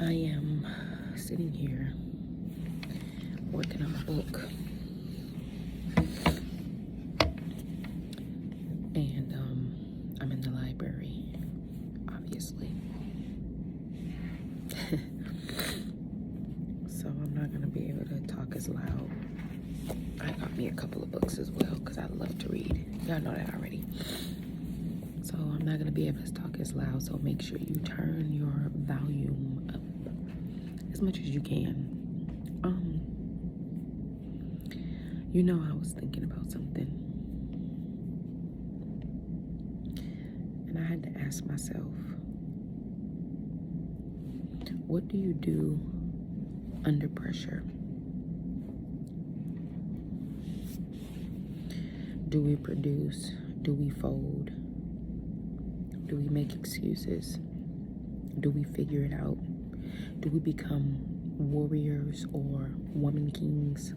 I am sitting here working on a book, and I'm in the library, obviously. So I'm not going to be able to talk as loud. I got me a couple of books as well because I love to read. Y'all know that already. So I'm not going to be able to talk as loud, so make sure you turn your volume up as much as you can. I was thinking about something, and I had to ask myself, what do you do under pressure? Do we produce? Do we fold? Do we make excuses? Do we figure it out? Do we become warriors or woman kings?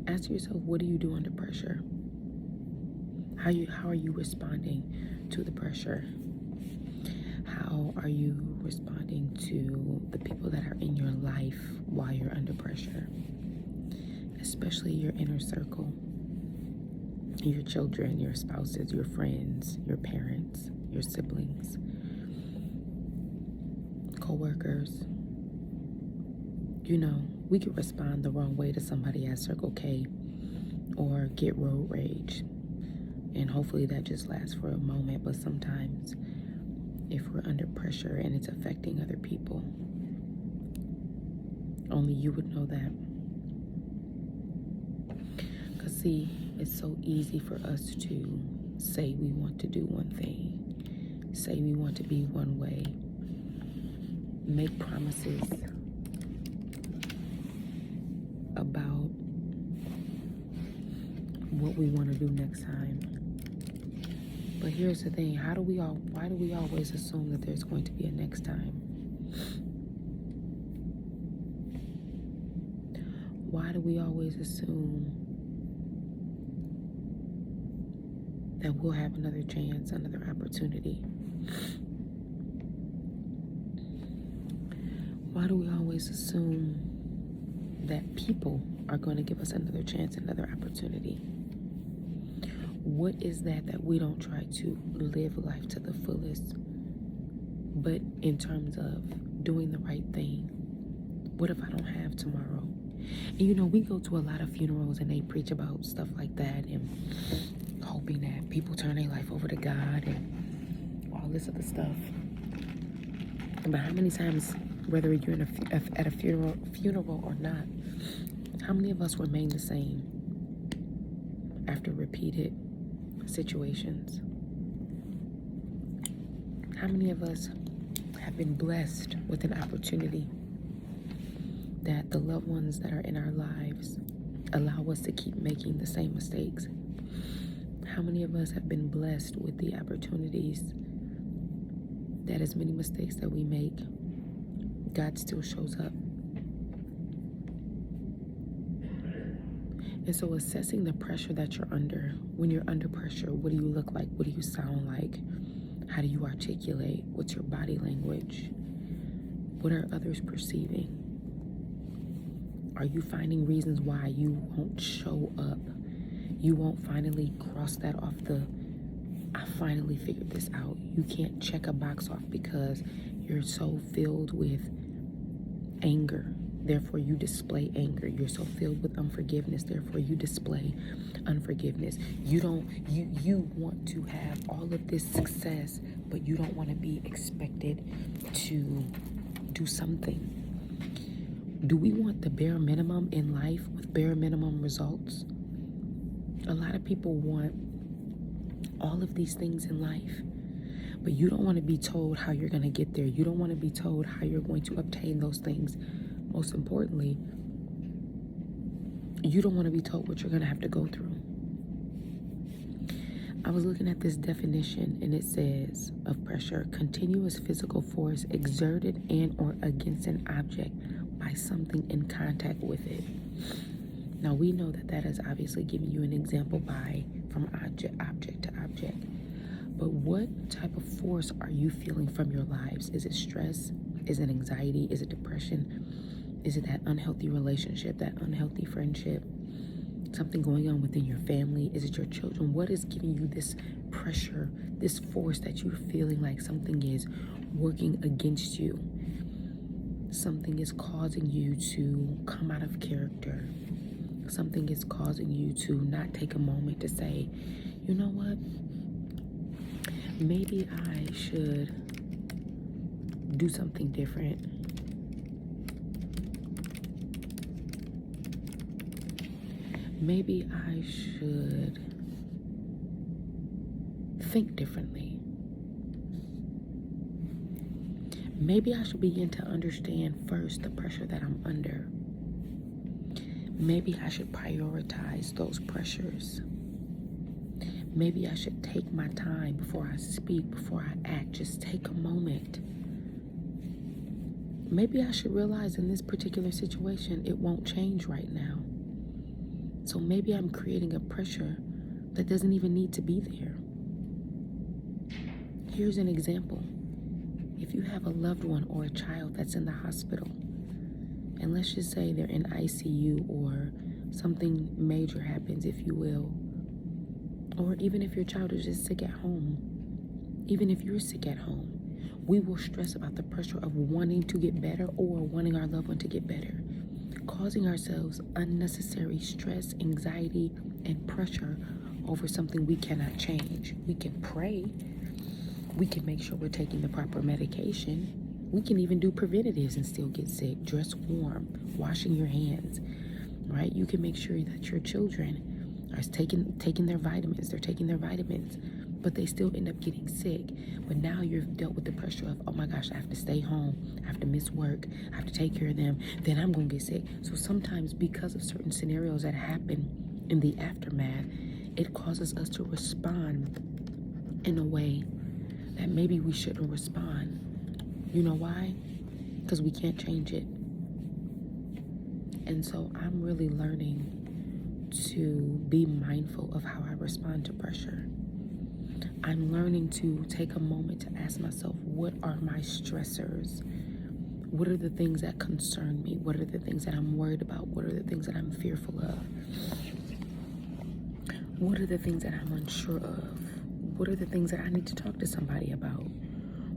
Ask yourself, what do you do under pressure? How are you responding to the pressure? How are you responding to the people that are in your life while you're under pressure? Especially your inner circle, your children, your spouses, your friends, your parents, your siblings, co-workers. We could respond the wrong way to somebody at Circle K or get road rage. And hopefully that just lasts for a moment. But sometimes if we're under pressure and it's affecting other people, only you would know that. Because see, it's so easy for us to say we want to do one thing, say we want to be one way, make promises about what we want to do next time. But here's the thing, why do we always assume that there's going to be a next time? Why do we always assume that we'll have another chance, another opportunity? Why do we always assume that people are going to give us another chance, another opportunity? What is that we don't try to live life to the fullest? But in terms of doing the right thing, what if I don't have tomorrow? And we go to a lot of funerals and they preach about stuff like that and hoping that people turn their life over to God and all this other stuff. But how many times, whether you're at a funeral or not, how many of us remain the same after repeated situations? How many of us have been blessed with an opportunity that the loved ones that are in our lives allow us to keep making the same mistakes? How many of us have been blessed with the opportunities that as many mistakes that we make, God still shows up? And so assessing the pressure that you're under, when you're under pressure, what do you look like? What do you sound like? How do you articulate? What's your body language? What are others perceiving? Are you finding reasons why you won't show up? You won't finally cross that off I finally figured this out. You can't check a box off because you're so filled with anger. Therefore, you display anger. You're so filled with unforgiveness. Therefore, you display unforgiveness. You want to have all of this success, but you don't want to be expected to do something. Do we want the bare minimum in life with bare minimum results? A lot of people want all of these things in life, but you don't want to be told how you're going to get there. You don't want to be told how you're going to obtain those things. Most importantly, you don't want to be told what you're going to have to go through. I was looking at this definition and it says of pressure, continuous physical force exerted and or against an object by something in contact with it. Now we know that is obviously giving you an example from object to object. But what type of force are you feeling from your lives? Is it stress? Is it anxiety? Is it depression? Is it that unhealthy relationship, that unhealthy friendship? Something going on within your family? Is it your children? What is giving you this pressure, this force that you're feeling like something is working against you? Something is causing you to come out of character. Something is causing you to not take a moment to say, you know what? Maybe I should do something different. Maybe I should think differently. Maybe I should begin to understand first the pressure that I'm under. Maybe I should prioritize those pressures. Maybe I should take my time before I speak, before I act. Just take a moment. Maybe I should realize in this particular situation, it won't change right now. So maybe I'm creating a pressure that doesn't even need to be there. Here's an example. If you have a loved one or a child that's in the hospital, and let's just say they're in ICU or something major happens, if you will, or even if your child is just sick at home, even if you're sick at home, we will stress about the pressure of wanting to get better or wanting our loved one to get better, causing ourselves unnecessary stress, anxiety, and pressure over something we cannot change. We can pray. We can make sure we're taking the proper medication. We can even do preventatives and still get sick. Dress warm, washing your hands, right? You can make sure that your children are taking their vitamins. They're taking their vitamins, but they still end up getting sick. But now you've dealt with the pressure of, oh my gosh, I have to stay home. I have to miss work. I have to take care of them. Then I'm going to get sick. So sometimes because of certain scenarios that happen in the aftermath, it causes us to respond in a way that maybe we shouldn't respond. You know why? Because we can't change it. And so I'm really learning to be mindful of how I respond to pressure. I'm learning to take a moment to ask myself, what are my stressors? What are the things that concern me? What are the things that I'm worried about? What are the things that I'm fearful of? What are the things that I'm unsure of? What are the things that I need to talk to somebody about?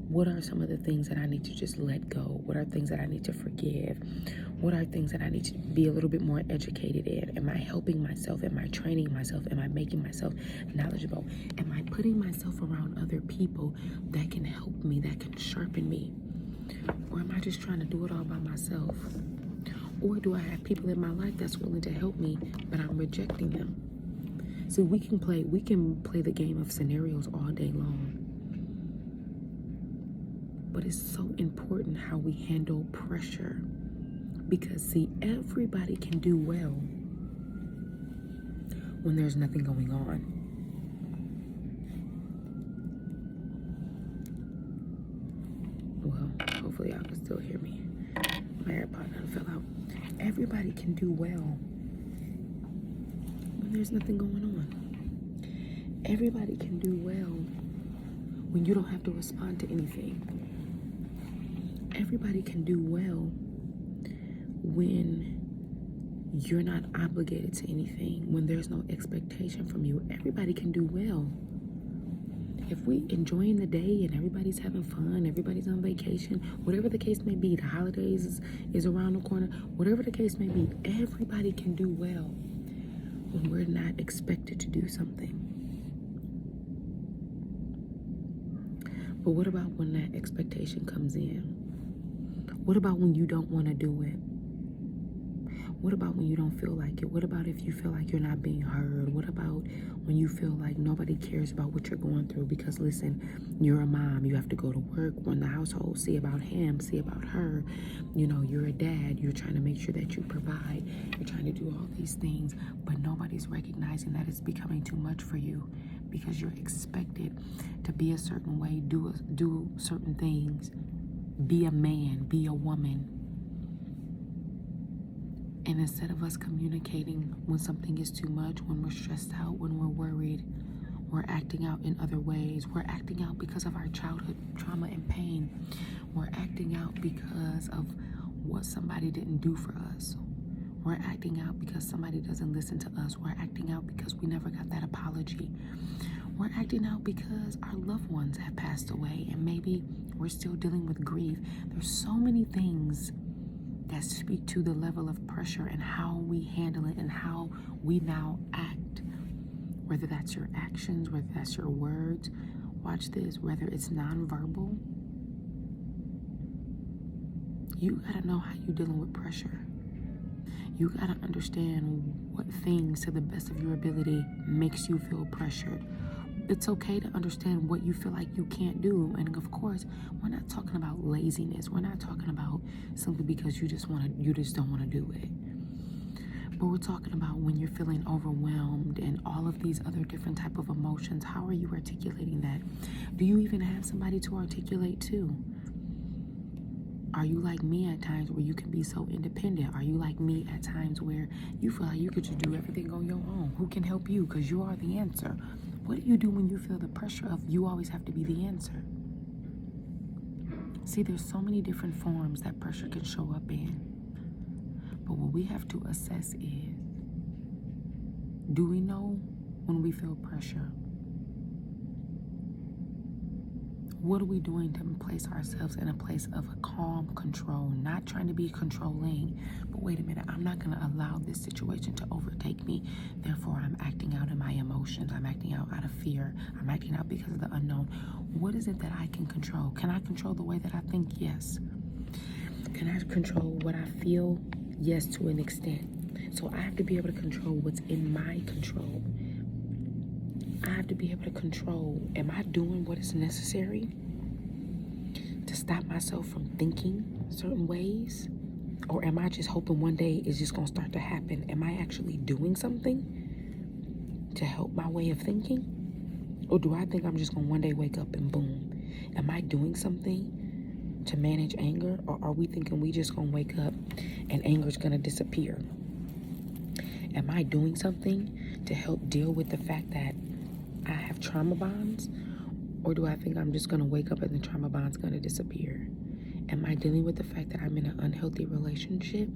What are some of the things that I need to just let go? What are things that I need to forgive? What are things that I need to be a little bit more educated in? Am I helping myself? Am I training myself? Am I making myself knowledgeable? Am I putting myself around other people that can help me, that can sharpen me? Or am I just trying to do it all by myself? Or do I have people in my life that's willing to help me, but I'm rejecting them? See, we can play the game of scenarios all day long. But it's so important how we handle pressure. Because, see, everybody can do well when there's nothing going on. Well, hopefully y'all can still hear me. My AirPod done fell out. Everybody can do well when there's nothing going on. Everybody can do well when you don't have to respond to anything. Everybody can do well when you're not obligated to anything, when there's no expectation from you. Everybody can do well. If we enjoying the day and everybody's having fun, everybody's on vacation, whatever the case may be, the holidays is around the corner, whatever the case may be, everybody can do well when we're not expected to do something. But what about when that expectation comes in? What about when you don't want to do it? What about when you don't feel like it? What about if you feel like you're not being heard? What about when you feel like nobody cares about what you're going through? Because listen, you're a mom. You have to go to work, run the household, see about him, see about her. You know, you're a dad. You're trying to make sure that you provide. You're trying to do all these things, but nobody's recognizing that it's becoming too much for you because you're expected to be a certain way, do certain things, be a man, be a woman. And instead of us communicating when something is too much, when we're stressed out, when we're worried, We're acting out in other ways. We're acting out because of our childhood trauma and pain. We're acting out because of what somebody didn't do for us. We're acting out because somebody doesn't listen to us. We're acting out because we never got that apology. We're acting out because our loved ones have passed away and maybe we're still dealing with grief. There's so many things that speak to the level of pressure and how we handle it and how we now act. Whether that's your actions, whether that's your words, watch this, whether it's nonverbal. You gotta know how you're dealing with pressure. You gotta understand what things, to the best of your ability, makes you feel pressured. It's okay to understand what you feel like you can't do. And of course, we're not talking about laziness. We're not talking about simply because you just don't want to do it. But we're talking about when you're feeling overwhelmed and all of these other different type of emotions. How are you articulating that? Do you even have somebody to articulate to? Are you like me at times where you can be so independent? Are you like me at times where you feel like you could just do everything on your own? Who can help you? Because you are the answer. What do you do when you feel the pressure of you always have to be the answer? See, there's so many different forms that pressure can show up in. But what we have to assess is, do we know when we feel pressure? What are we doing to place ourselves in a place of a calm control, not trying to be controlling, but wait a minute, I'm not going to allow this situation to overtake me. Therefore, I'm acting out in my emotions. I'm acting out of fear. I'm acting out because of the unknown. What is it that I can control? Can I control the way that I think? Yes. Can I control what I feel? Yes, to an extent. So I have to be able to control what's in my control. I have to be able to control, am I doing what is necessary to stop myself from thinking certain ways? Or am I just hoping one day it's just going to start to happen? Am I actually doing something to help my way of thinking? Or do I think I'm just going to one day wake up and boom? Am I doing something to manage anger? Or are we thinking we just going to wake up and anger's going to disappear? Am I doing something to help deal with the fact that I have trauma bonds? Or do I think I'm just going to wake up and the trauma bond's going to disappear? Am I dealing with the fact that I'm in an unhealthy relationship?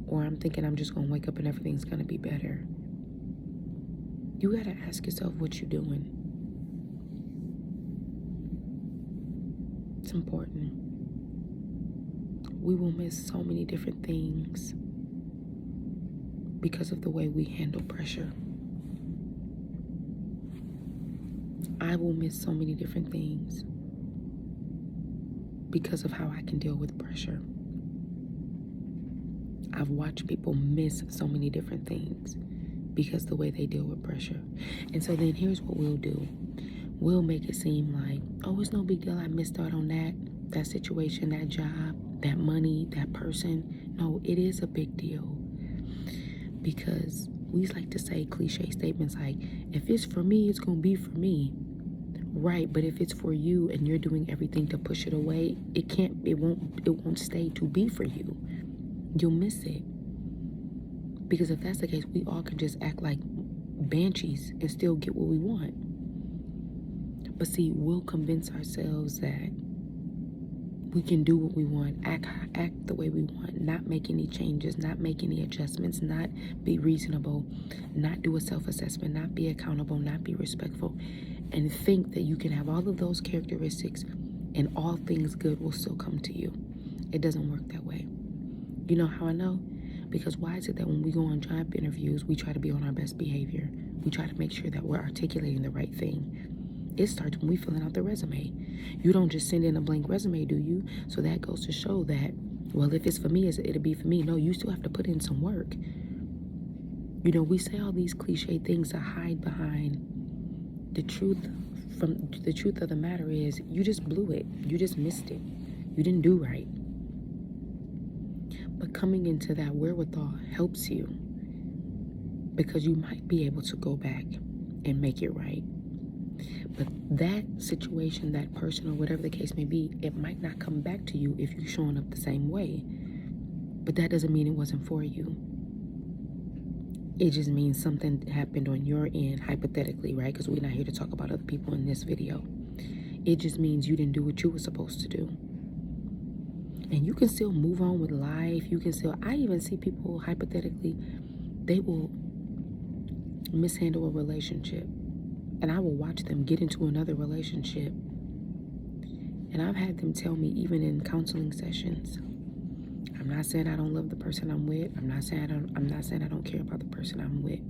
Or I'm thinking I'm just going to wake up and everything's going to be better? You got to ask yourself what you're doing. It's important. We will miss so many different things because of the way we handle pressure. I will miss so many different things because of how I can deal with pressure. I've watched people miss so many different things because the way they deal with pressure. And so then here's what we'll do. We'll make it seem like, oh, it's no big deal. I missed out on that situation, that job, that money, that person. No, it is a big deal. Because we like to say cliche statements like, if it's for me, it's going to be for me. Right, but if it's for you and you're doing everything to push it away, it won't stay to be for you. You'll miss it. Because if that's the case, we all can just act like banshees and still get what we want. But see, we'll convince ourselves that we can do what we want, act the way we want, not make any changes, not make any adjustments, not be reasonable, not do a self-assessment, not be accountable, not be respectful, and think that you can have all of those characteristics and all things good will still come to you. It doesn't work that way. You know how I know? Because why is it that when we go on job interviews, we try to be on our best behavior? We try to make sure that we're articulating the right thing. It starts when we filling out the resume. You don't just send in a blank resume, do you? So that goes to show that, well, if it's for me, it'll be for me. No, you still have to put in some work. You know, we say all these cliche things to hide behind the truth. The truth of the matter is, you just blew it. You just missed it. You didn't do right. But coming into that wherewithal helps you, because you might be able to go back and make it right. But that situation, that person, or whatever the case may be, it might not come back to you if you're showing up the same way. But that doesn't mean it wasn't for you. It just means something happened on your end, hypothetically, right? Because we're not here to talk about other people in this video. It just means you didn't do what you were supposed to do. And you can still move on with life. You can still, I even see people, hypothetically, they will mishandle a relationship. And I will watch them get into another relationship. And I've had them tell me, even in counseling sessions, I'm not saying I don't love the person I'm with. I'm not saying I don't care about the person I'm with.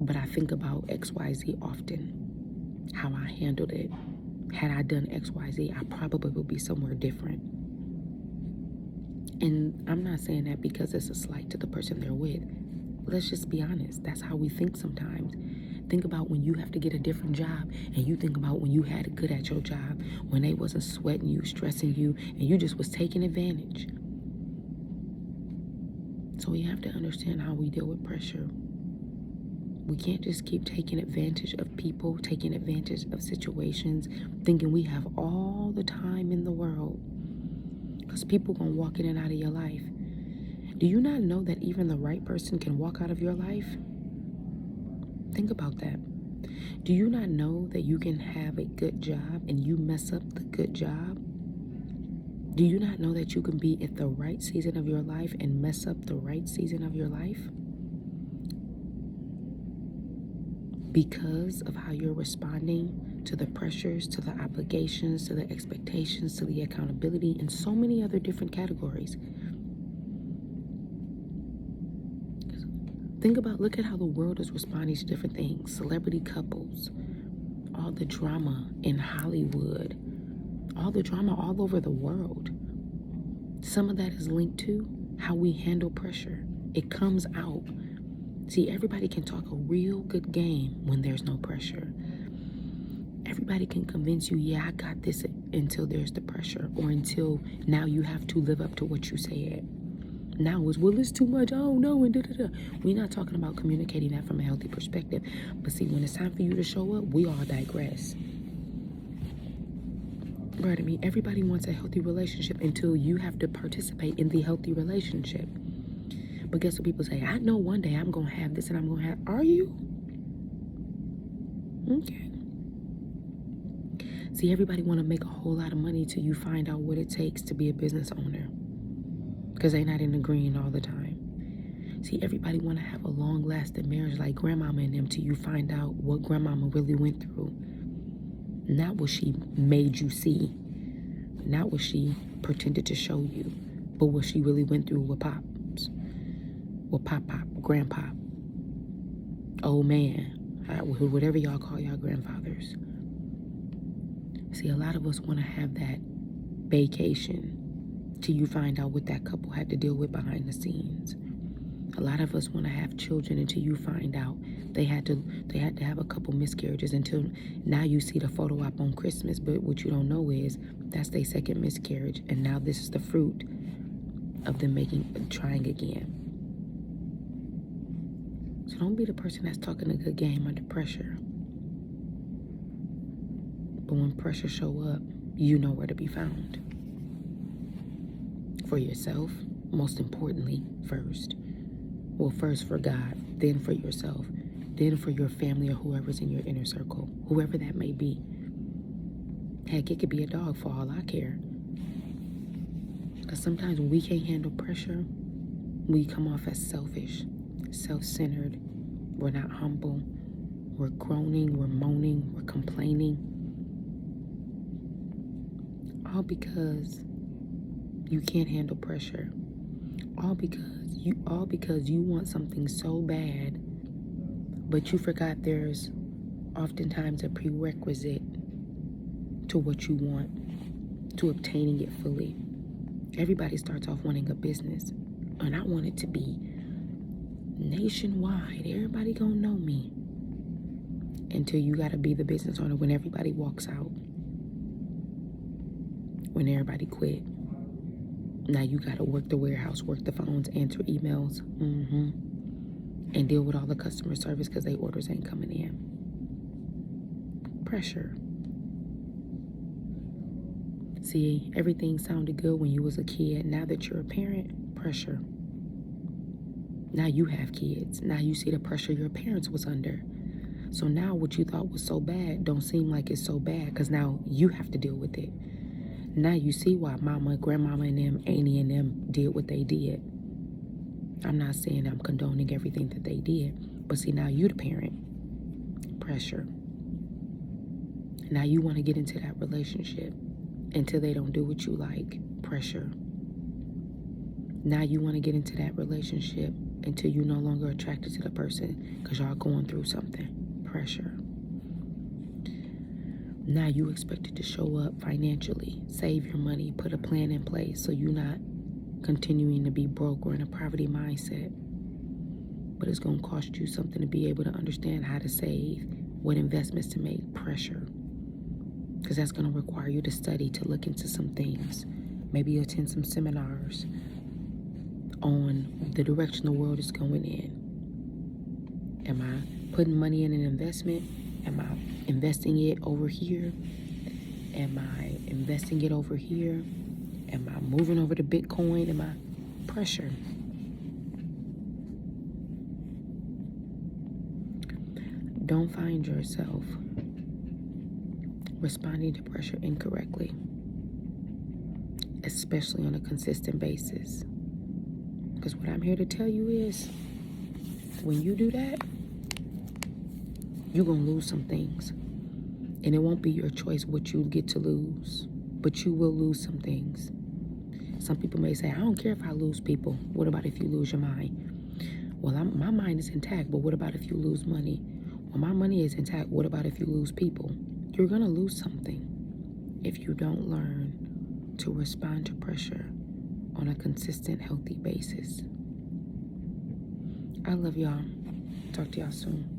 But I think about XYZ often, how I handled it. Had I done XYZ, I probably would be somewhere different. And I'm not saying that because it's a slight to the person they're with. Let's just be honest. That's how we think sometimes. Think about when you have to get a different job, and you think about when you had it good at your job, when they wasn't sweating you, stressing you, and you just was taking advantage. So we have to understand how we deal with pressure. We can't just keep taking advantage of people, taking advantage of situations, thinking we have all the time in the world. Because people gonna walk in and out of your life. Do you not know that even the right person can walk out of your life? Think about that. Do you not know that you can have a good job and you mess up the good job? Do you not know that you can be at the right season of your life and mess up the right season of your life? Because of how you're responding to the pressures, to the obligations, to the expectations, to the accountability, and so many other different categories. Think about, look at how the world is responding to different things. Celebrity couples, all the drama in Hollywood, all the drama all over the world. Some of that is linked to how we handle pressure. It comes out. See, everybody can talk a real good game when there's no pressure. Everybody can convince you, yeah, I got this, until there's the pressure, or until now you have to live up to what you said. Now it's, well, it's too much, I don't know, and da-da-da. We're not talking about communicating that from a healthy perspective. But see, when it's time for you to show up, we all digress. Right, I mean, everybody wants a healthy relationship until you have to participate in the healthy relationship. But guess what people say? I know one day I'm going to have this and I'm going to have... Are you? Okay. See, everybody want to make a whole lot of money till you find out what it takes to be a business owner. Because they're not in the green all the time. See, everybody want to have a long-lasting marriage like grandmama and them till you find out what grandmama really went through. Not what she made you see. Not what she pretended to show you. But what she really went through with Pops. With Pop, Grandpa. Old man. Whatever y'all call y'all grandfathers. See, a lot of us want to have that vacation till you find out what that couple had to deal with behind the scenes. A lot of us want to have children until you find out they had to have a couple miscarriages, until now you see the photo op on Christmas, but what you don't know is that's their second miscarriage, and now this is the fruit of them trying again. So don't be the person that's talking a good game under pressure. But when pressure show up, you know where to be found. For yourself, most importantly, first. Well, first for God, then for yourself, then for your family or whoever's in your inner circle, whoever that may be. Heck, it could be a dog for all I care. Because sometimes when we can't handle pressure, we come off as selfish, self-centered. We're not humble. We're groaning, we're moaning, we're complaining. All because you can't handle pressure. All because you want something so bad, but you forgot there's oftentimes a prerequisite to what you want, to obtaining it fully. Everybody starts off wanting a business, and I want it to be nationwide. Everybody gonna know me. Until you gotta be the business owner when everybody walks out. When everybody quit. Now you gotta work the warehouse, work the phones, answer emails, and deal with all the customer service because their orders ain't coming in. Pressure. See, everything sounded good when you was a kid. Now that you're a parent, pressure. Now you have kids. Now you see the pressure your parents was under. So now what you thought was so bad don't seem like it's so bad because now you have to deal with it. Now you see why mama, grandmama, and them, Annie and them did what they did. I'm not saying I'm condoning everything that they did, but see, now you the parent. Pressure. Now you want to get into that relationship until they don't do what you like. Pressure. Now you want to get into that relationship until you're no longer attracted to the person because y'all going through something. Pressure. Now you expected to show up financially, save your money, put a plan in place so you're not continuing to be broke or in a poverty mindset. But it's going to cost you something to be able to understand how to save, what investments to make. Pressure. Because that's going to require you to study, to look into some things. Maybe attend some seminars on the direction the world is going in. Am I putting money in an investment? Am I investing it over here? Am I investing it over here? Am I moving over to Bitcoin? Am I pressure? Don't find yourself responding to pressure incorrectly, especially on a consistent basis. Because what I'm here to tell you is, when you do that, you're going to lose some things. And it won't be your choice what you get to lose, but you will lose some things. Some people may say, I don't care if I lose people. What about if you lose your mind? Well, my mind is intact, but what about if you lose money? Well, my money is intact. What about if you lose people? You're going to lose something if you don't learn to respond to pressure on a consistent, healthy basis. I love y'all. Talk to y'all soon.